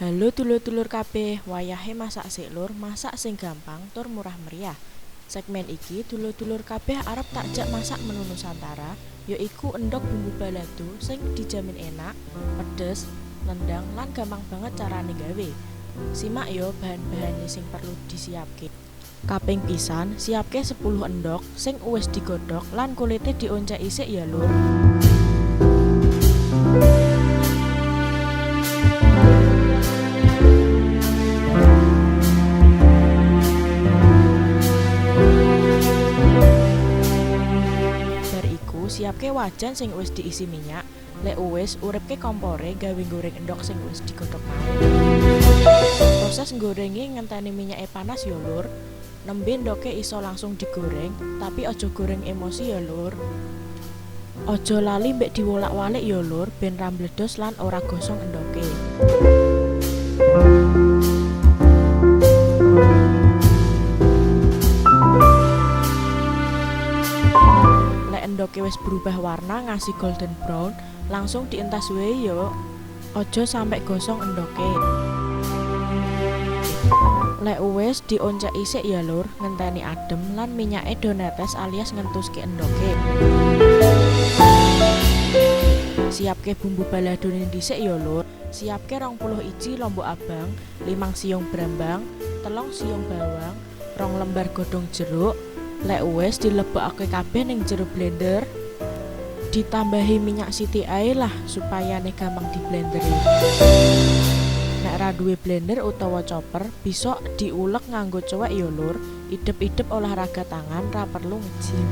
Halo dulur-dulur kabeh, wayahe masak sik lur, masak sing gampang tur murah meriah. Segmen iki dulur-dulur kabeh arep takjak masak menu Nusantara, yaiku endhog bumbu balado sing dijamin enak, pedes, nendang lan gampang banget carane gawe. Simak yo bahan-bahane sing perlu disiapke. Kaping pisan, siapke 10 endhog sing wis digodhog lan kulite dioncèki sik ya lur. Siapke wajan sing wis diisi minyak, lek wis uripke kompore gawe goreng endhog sing wis digodhog mau. Proses gorenge ngenteni minyake panas ya lur. Nembe endhoge iso langsung digoreng, tapi aja goreng emosi ya lur. Aja lali mbek diwolak-walik ya lur, ben ra mbledos lan ora gosong endhoge. Endhoge wis berubah warna ngasih golden brown, langsung dientas wae yo. Aja sampe gosong endhoge. Lek wis dioncèki sik ya lur, ngenteni adem lan minyake do netes alias ngentuske endhoge. Siapke bumbu baladone dhisik ya lur. Siapke 20 iji lombok abang, 5 siung brambang, 3 siung bawang, 2 lembar godhong jeruk. Lek wis dilebokake kabeh ning jero blender, ditambahi minyak sithik ae lah supaya gampang diblenderi. Nek ra duwe blender utawa chopper, bisa diulek nganggo cowek ya lur. Idep-idep olahraga tangan, ra perlu nge-gym.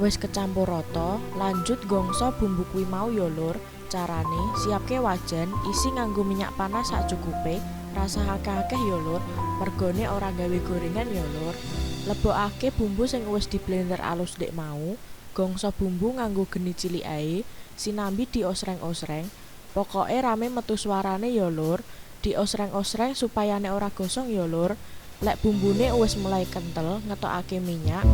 Wis kecampur rata, lanjut gongso bumbu kuwi mau ya lur. Carane, siapke wajan, isi nganggo minyak panas sacukupe, rasa akeh-akeh ya lur, mergone ora gawe gorengan ya lur. Lebokake bumbu sing wis diblender alus ndek mau, gongso bumbu nganggo geni cilik ae, sinambi diosreng-osreng. Pokoke rame metu suarane ya lur, diosreng-osreng supayane ora gosong ya lur. Lek bumbune wis mulai kentel, ngetokake minyak.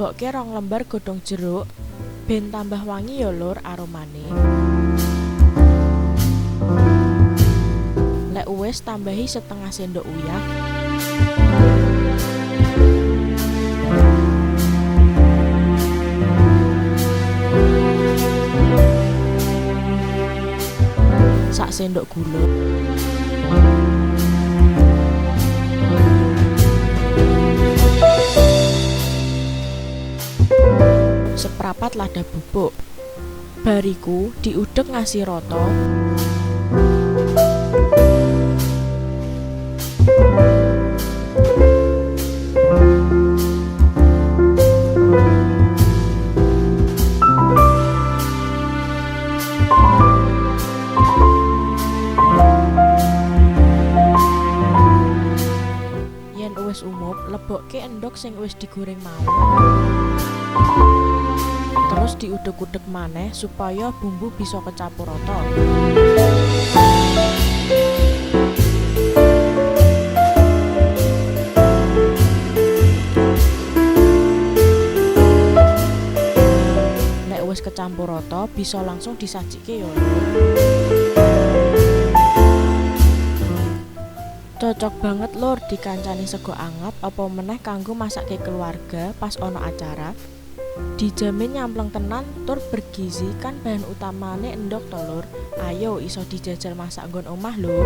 Lebokke 2 lembar godhong jeruk, ben tambah wangi ya lur aromane. Lek wis tambahi setengah sendok uyah. Sak sendok gula. Seprapat lada bubuk. Bariku diudek ngasih rata. Yen wis umub, lebokke endhog sing wis digoreng mau. Terus diudek-udek maneh supaya bumbu bisa kecampur rata. Nek wis kecampur rata, bisa langsung disajike ya. Cocok banget lur dikancani sego anget apa meneh kanggo masakke keluarga pas ana acara. Dijamin nyampleng tenan tur bergizi, kan bahan utamane endhog to lur. Ayo iso dijajal masak nggon omah lho.